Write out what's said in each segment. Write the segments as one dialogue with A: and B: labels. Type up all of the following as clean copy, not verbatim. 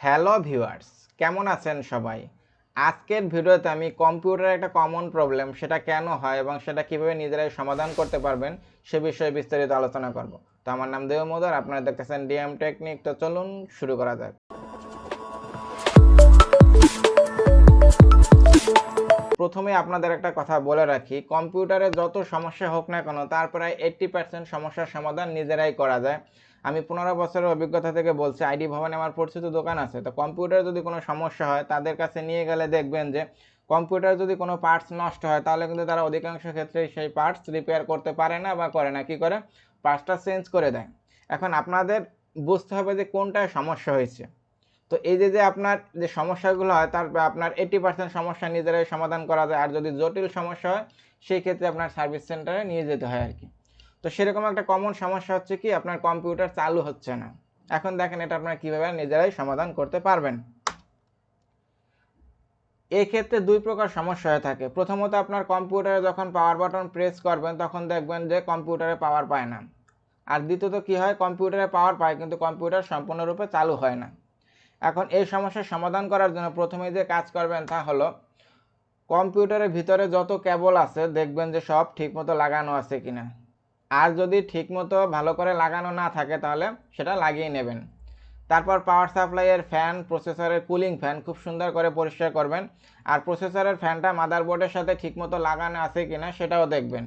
A: Hello viewers, কেমন আছেন সবাই? আজকের ভিডিওতে আমি কম্পিউটারের একটা কমন প্রবলেম সেটা কেন হয় এবং সেটা কিভাবে নিজেরাই সমাধান করতে পারবেন সে বিষয়ে বিস্তারিত আলোচনা করব। তো আমার নাম দেবুমাধু, আপনারা দেখতেছেন Dmtechnic। তো চলুন শুরু করা যাক। প্রথমে আপনাদের একটা কথা বলে রাখি, কম্পিউটারে যত সমস্যা হোক না কেন তার প্রায় 80% সমস্যার সমাধান নিজেরাই করা যায়। আমি 15 বছরের অভিজ্ঞতা থেকে বলছি, আইডি ভবনে আমার পরিচিত দোকান আছে। তো কম্পিউটারে যদি কোনো সমস্যা হয় তাদের কাছে নিয়ে গেলে দেখবেন যে কম্পিউটারে যদি কোনো পার্টস নষ্ট হয় তাহলে কিন্তু তারা অধিকাংশ ক্ষেত্রে সেই পার্টস রিপেয়ার করতে পারে না বা করে না, কি করে পার্টসটা চেঞ্জ করে দেয়। এখন আপনাদের বুঝতে হবে যে কোনটায় সমস্যা হয়েছে। তো এই যে আপনার যে সমস্যাগুলো হয় তার আপনার 80% সমস্যা নিজেরাই সমাধান করা যায়। আর যদি জটিল সমস্যা হয় সেই ক্ষেত্রে আপনার সার্ভিস সেন্টারে নিয়ে যেতে হয় আর কি। তো সেরকম একটা কমন সমস্যা হচ্ছে কি, আপনার কম্পিউটার চালু হচ্ছে না। এখন দেখেন এটা আপনারা কীভাবে নিজেরাই সমাধান করতে পারবেন। এই ক্ষেত্রে দুই প্রকার সমস্যা হয়ে থাকে। প্রথমত, আপনার কম্পিউটারে যখন পাওয়ার বাটন প্রেস করবেন তখন দেখবেন যে কম্পিউটারে পাওয়ার পায় না। আর দ্বিতীয়ত কী হয়, কম্পিউটারে পাওয়ার পায় কিন্তু কম্পিউটার সম্পূর্ণরূপে চালু হয় না। এখন এই সমস্যার সমাধান করার জন্য প্রথমে যে কাজ করবেন তা হলো, কম্পিউটারের ভিতরে যত কেবল আছে দেখবেন যে সব ঠিকমতো লাগানো আছে কিনা। আর যদি ঠিকমতো ভালো করে লাগানো না থাকে তাহলে সেটা লাগিয়ে নেবেন। তারপর পাওয়ার সাপ্লাইয়ের ফ্যান, প্রসেসরের কুলিং ফ্যান খুব সুন্দর করে পরিষ্কার করবেন। আর প্রসেসরের ফ্যানটা মাদারবোর্ডের সাথে ঠিকমতো লাগানো আছে কিনা সেটাও দেখবেন।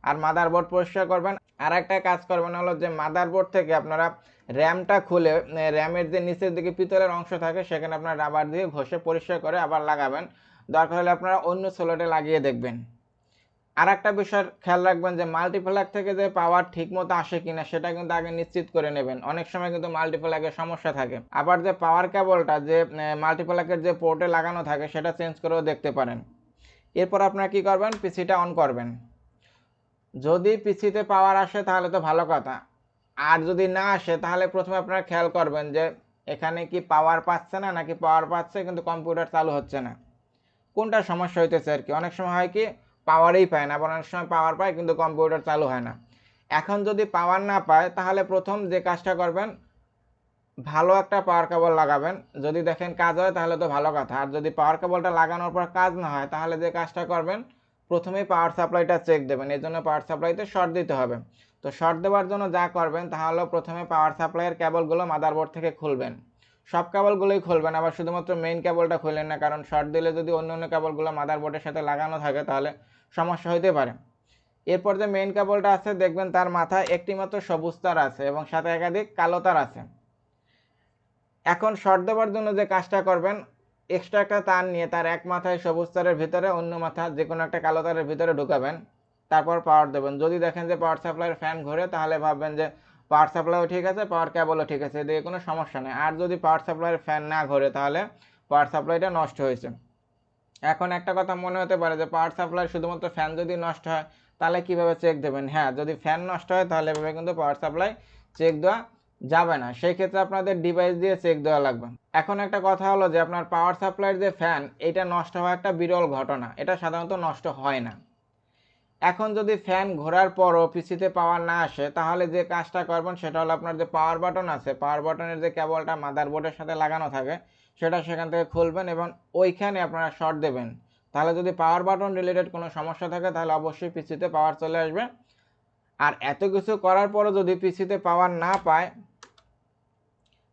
A: আর মাদারবোর্ড পরিষ্কার করবেন। আর একটা কাজ করবেন হলো যে মাদারবোর্ড থেকে আপনারা র্যামটা খুলে র্যামের যে নিচের দিকে পিতলের অংশ থাকে সেখানে আপনারা রাবার দিয়ে ঘষে পরিষ্কার করে আবার লাগাবেন। দরকার হলে আপনারা অন্য সোলেটে লাগিয়ে দেখবেন। আর একটা বিষয় খেয়াল রাখবেন যে মাল্টিপ্লাগ থেকে যে পাওয়ার ঠিকমতো আসে কিনা সেটা কিন্তু আগে নিশ্চিত করে নেবেন। অনেক সময় কিন্তু মাল্টিপ্লাগের সমস্যা থাকে। আবার যে পাওয়ার কেবলটা যে মাল্টিপ্লাগের যে পোর্টে লাগানো থাকে সেটা চেঞ্জ করেও দেখতে পারেন। এরপর আপনারা কি করবেন, পিসিটা অন করবেন। যদি পিসিতে পাওয়ার আসে তাহলে তো ভালো কথা, আর যদি না আসে তাহলে প্রথমে আপনারা খেয়াল করবেন যে এখানে কি পাওয়ার পাচ্ছে না নাকি পাওয়ার পাচ্ছে কিন্তু কম্পিউটার চালু হচ্ছে না, কোনটা সমস্যা হইতেছে আর কি। অনেক সময় হয় কি পাওয়ারই পায় না, আবার অনেক সময় পাওয়ার পায় কিন্তু কম্পিউটার চালু হয় না। এখন যদি পাওয়ার না পায় তাহলে প্রথম যে কাজটা করবেন, ভালো একটা পাওয়ার কেবল লাগাবেন। যদি দেখেন কাজ হয় তাহলে তো ভালো কথা, আর যদি পাওয়ার কেবলটা লাগানোর পর কাজ না হয় তাহলে যে কাজটা করবেন, প্রথমেই পাওয়ার সাপ্লাইটা চেক দেবেন। এই জন্য পাওয়ার সাপ্লাইতে শর্ট দিতে হবে। তো শর্ট দেওয়ার জন্য যা করবেন তাহলে প্রথমে পাওয়ার সাপ্লাইয়ের কেবলগুলো মাদারবোর্ড থেকে খুলবেন। সব কেবলগুলোই খুলবেন, আবার শুধুমাত্র মেইন কেবলটা খুললেন না, কারণ শর্ট দিলে যদি অন্য অন্য কেবলগুলো মাদারবোর্ডের সাথে লাগানো থাকে তাহলে সমস্যা হইতে পারে। এরপর যে মেইন কেবলটা আছে দেখবেন তার মাথায় একটি মাত্র সবুজ তার আছে এবং সাথে একাধিক কালো তার আছে। এখন শর্ট দেওয়ার জন্য যে কাজটা করবেন, এক্সট্রা একটা তার নিয়ে তার এক মাথায় সবুজ তারের ভিতরে অন্য মাথা যে কোনো একটা কালো তারের ভিতরে ঢুকাবেন। তারপর পাওয়ার দেবেন। যদি দেখেন যে পাওয়ার সাপ্লাইয়ের ফ্যান ঘোরে তাহলে ভাববেন যে পাওয়ার সাপ্লাইও ঠিক আছে, পাওয়ার কেবলও ঠিক আছে, এদিকে কোনো সমস্যা নেই। আর যদি পাওয়ার সাপ্লাইয়ের ফ্যান না ঘোরে তাহলে পাওয়ার সাপ্লাইটা নষ্ট হয়েছে। এখন একটা কথা মনে হতে পারে যে পাওয়ার সাপ্লাই শুধুমাত্র ফ্যান যদি নষ্ট হয় তাহলে কিভাবে চেক দেবেন। হ্যাঁ, যদি ফ্যান নষ্ট হয় তাহলে এভাবে কিন্তু পাওয়ার সাপ্লাই চেক দেওয়া যাবে না, সেই ক্ষেত্রে আপনাদের ডিভাইস দিয়ে চেক দেওয়া লাগবে। এখন একটা কথা হলো যে আপনার পাওয়ার সাপ্লাইয়ের যে ফ্যান, এটা নষ্ট হওয়া একটা বিরল ঘটনা, এটা সাধারণত নষ্ট হয় না। এখন যদি ফ্যান ঘোরার পরও পিসিতে পাওয়ার না আসে তাহলে যে কাজটা করবেন সেটা হলো, আপনার যে পাওয়ার বাটন আছে, পাওয়ার বাটনের যে কেবলটা মাদারবোর্ডের সাথে লাগানো থাকে সেটা সেখান থেকে খুলবেন এবং ওইখানে আপনারা শর্ট দেবেন। তাহলে যদি পাওয়ার বাটন রিলেটেড কোনো সমস্যা থাকে তাহলে অবশ্যই পিসিতে পাওয়ার চলে আসবে। আর এত কিছু করার পরও যদি পিসিতে পাওয়ার না পায়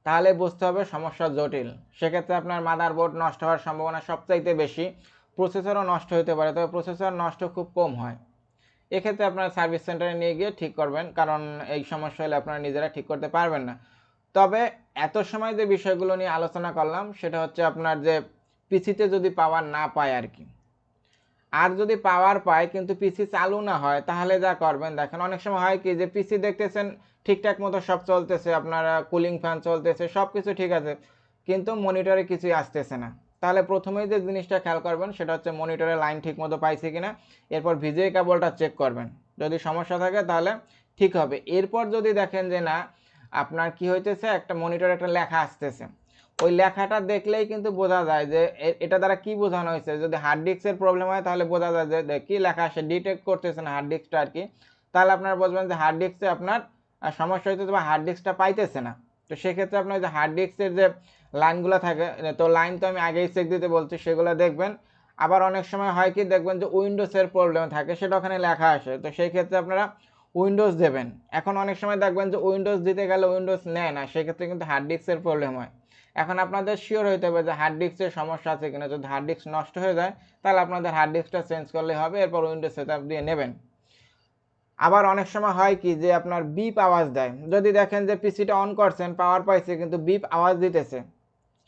A: তাহলে বুঝতে হবে সমস্যা জটিল। সেক্ষেত্রে আপনার মাদারবোর্ড নষ্ট হওয়ার সম্ভাবনা সবচাইতে বেশি। প্রসেসরও নষ্ট হতে পারে, তবে প্রসেসর নষ্ট খুব কম হয়। এক্ষেত্রে আপনার সার্ভিস সেন্টারে নিয়ে গিয়ে ঠিক করবেন, কারণ এই সমস্যা হলে আপনারা নিজেরা ঠিক করতে পারবেন না। তবে এত সময় যে বিষয়গুলো নিয়ে আলোচনা করলাম সেটা হচ্ছে আপনার যে পিসিতে যদি পাওয়ার না পায় আর কি, আর যদি পাওয়ার পায় কিন্তু পিসি চালু না হয় তাহলে যা করবেন, দেখেন অনেক সময় হয় কি যে পিসি দেখতেছেন ঠিকঠাক মতো সব চলতেছে, আপনার কুলিং ফ্যান চলতেছে, সব কিছু ঠিক আছে, কিন্তু মনিটরে কিছুই আসতেছে না। তাহলে প্রথমেই যে জিনিসটা খেয়াল করবেন সেটা হচ্ছে মনিটরে লাইন ঠিক মতো পাইছে কিনা। এরপর ভিজিএ কেবলটা চেক করবেন, যদি সমস্যা থাকে তাহলে ঠিক হবে। এরপর যদি দেখেন যে না, আপনার কি হইতেছে, একটা মনিটরে একটা লেখা আসতেছে, ওই লেখাটা দেখলেই কিন্তু বোঝা যায় যে এটা দ্বারা কি বোঝানো হয়েছে। যদি হার্ড ডিস্কের প্রবলেম হয় তাহলে বোঝা যায় যে কি লেখা আসে, ডিটেক্ট করতেছে না হার্ড ডিস্কটা আর কি। তাহলে আপনারা বুঝবেন যে হার্ড ডিস্কে আপনার সমস্যা হইতেছে বা হার্ড ডিস্কটা পাইতেছে না। তো সেক্ষেত্রে আপনার যে হার্ড ডিস্কের যে লাইনগুলো থাকে, তো লাইন তো আমি আগেই চেক দিতে বলছি, সেগুলো দেখবেন। আবার অনেক সময় হয় কি দেখবেন যে উইন্ডোজের প্রবলেম থাকে, সেটা ওখানে লেখা আসে, তো সেই ক্ষেত্রে আপনারা উইন্ডোজ দেবেন। এখন অনেক সময় দেখবেন যে উইন্ডোজ দিতে গেলে উইন্ডোজ নেয় না, সেক্ষেত্রে কিন্তু হার্ড ডিস্কের প্রবলেম হয়। এখন আপনাদের শিওর হইতে হবে যে হার্ড ডিস্কের সমস্যা আছে কিনা। যদি হার্ড ডিস্ক নষ্ট হয়ে যায় তাহলে আপনাদের হার্ড ডিস্কটা চেঞ্জ করলে হবে, এরপর উইন্ডোজ সেটআপ দিয়ে নেবেন। আবার অনেক সময় হয় কি যে আপনার বিপ আওয়াজ দেয়, যদি দেখেন যে পিসিটা অন করছেন, পাওয়ার পাইছে, কিন্তু বিপ আওয়াজ দিতেছে,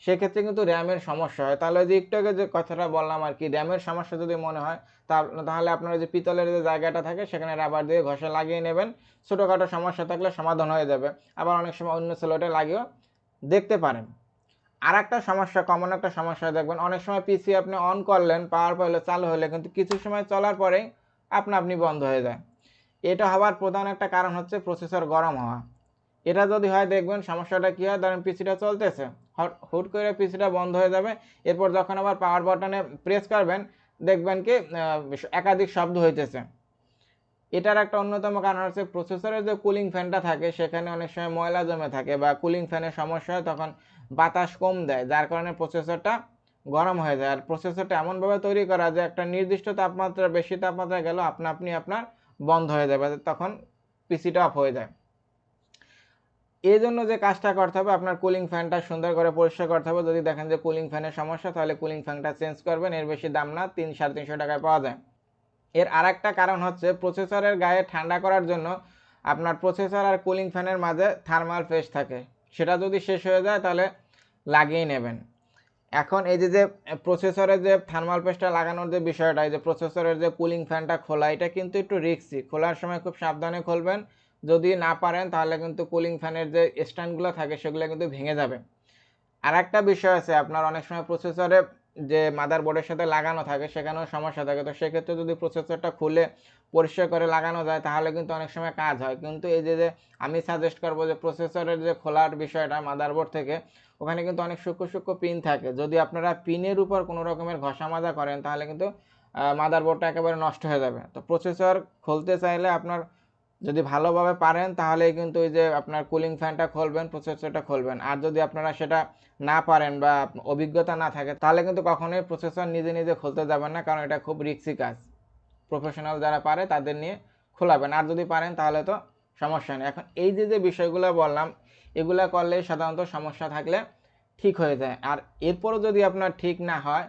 A: সেক্ষেত্রে কিন্তু র্যামের সমস্যা হয়। তাহলে যে একটু আগে যে কথাটা বললাম আর কি, র্যামের সমস্যা যদি মনে হয় তাহলে আপনার যে পিতলের যে জায়গাটা থাকে সেখানে রাবার দিয়ে ঘষে লাগিয়ে নেবেন। ছোটোখাটো সমস্যা থাকলে সমাধান হয়ে যাবে। আবার অনেক সময় অন্য স্লটে লাগিয়েও দেখতে পারেন। আর একটা সমস্যা, কমন একটা সমস্যা দেখবেন, অনেক সময় পিসি আপনি অন করলেন, পাওয়ার পাইলে চালু হলে, কিন্তু কিছু সময় চলার পরেই আপনি বন্ধ হয়ে যায়। এটা হওয়ার প্রধান একটা কারণ হচ্ছে প্রসেসর গরম হওয়া। এটা যদি হয় দেখবেন সমস্যাটা কী হয়, ধরেন পিসিটা চলতেছে, হুট করে পিসিটা বন্ধ হয়ে যাবে, এরপর যখন আবার পাওয়ার বাটনে প্রেস করবেন দেখবেন কি একাধিক শব্দ হইতেছে। এটার একটা অন্যতম কারণ হচ্ছে প্রসেসরের যে কুলিং ফ্যানটা থাকে সেখানে অনেক সময় ময়লা জমে থাকে, বা কুলিং ফ্যানের সমস্যা হয়, তখন বাতাস কম দেয়, যার কারণে প্রসেসরটা গরম হয়ে যায়। আর প্রসেসরটা এমনভাবে তৈরি করা যে একটা নির্দিষ্ট তাপমাত্রা, বেশি তাপমাত্রা গেল আপনার বন্ধ হয়ে যাবে, তখন পিসিটা অফ হয়ে যায়। এই জন্য যে কাজটা করতে হবে, আপনার কুলিং ফ্যানটা সুন্দর করে পরিষ্কার করতে হবে। যদি দেখেন যে কুলিং ফ্যানের সমস্যা, তাহলে কুলিং ফ্যানটা চেঞ্জ করবেন, এর বেশি দাম না, 300-350 টাকায় পাওয়া যায়। এর আরেকটা কারণ হচ্ছে প্রসেসরের গায়ে ঠান্ডা করার জন্য আপনার প্রসেসর আর কুলিং ফ্যানের মাঝে থার্মাল পেস্ট থাকে, সেটা যদি শেষ হয়ে যায় তাহলে লাগিয়ে নেবেন। এখন এই যে প্রসেসরের যে থার্মাল পেস্টটা লাগানোর যে বিষয়টা, এই যে প্রসেসরের যে কুলিং ফ্যানটা খোলা, এটা কিন্তু একটু রিস্কি, খোলার সময় খুব সাবধানে খুলবেন। যদি না পারেন তাহলে কিন্তু কুলিং ফ্যানের যে স্ট্যান্ডগুলো থাকে সেগুলো কিন্তু ভেঙে যাবে। আর একটা বিষয় আছে, আপনার অনেক সময় প্রসেসরে যে মাদারবোর্ডের সাথে লাগানো থাকে সেখানেও সমস্যা থাকে, তো সেক্ষেত্রে যদি প্রসেসরটা খুলে পরিষ্কার করে লাগানো যায় তাহলে কিন্তু অনেক সময় কাজ হয়। কিন্তু এই যে আমি সাজেস্ট করবো যে প্রসেসরের যে খোলার বিষয়টা মাদারবোর্ড থেকে, ওখানে কিন্তু অনেক সূক্ষ্ম সূক্ষ্ম পিন থাকে, যদি আপনারা পিনের উপর কোনো রকমের ঘষা মাজা করেন তাহলে কিন্তু মাদারবোর্ডটা একেবারে নষ্ট হয়ে যাবে। তো প্রসেসর খুলতে চাইলে আপনার যদি ভালোভাবে পারেন তাহলেই কিন্তু ওই যে আপনার কুলিং ফ্যানটা খুলবেন, প্রসেসরটা খুলবেন। আর যদি আপনারা সেটা না পারেন বা অভিজ্ঞতা না থাকে তাহলে কিন্তু কখনোই প্রসেসর নিজে নিজে খুলতে যাবেন না, কারণ এটা খুব রিস্কি কাজ। প্রফেশনাল যারা পারে তাদের নিয়ে খোলাবেন, আর যদি পারেন তাহলে তো সমস্যা নেই। এখন এই যে বিষয়গুলো বললাম, এগুলা করলে সাধারণত সমস্যা থাকলে ঠিক হয়ে যায়। আর এরপরও যদি আপনার ঠিক না হয়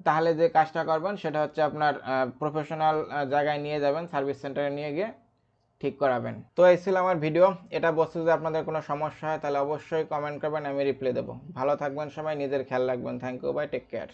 A: তাহলে যে কাজটা করবেন সেটা হচ্ছে আপনার প্রফেশনাল জায়গায় নিয়ে যাবেন, সার্ভিস সেন্টারে নিয়ে গিয়ে ঠিক করাবেন। তো এই ছিল আমার ভিডিও। এটা বলছে যদি আপনাদের কোনো সমস্যা হয় তাহলে অবশ্যই কমেন্ট করবেন, আমি রিপ্লাই দেবো। ভালো থাকবেন সবাই, নিজের খেয়াল রাখবেন। Thank you, bye, take care.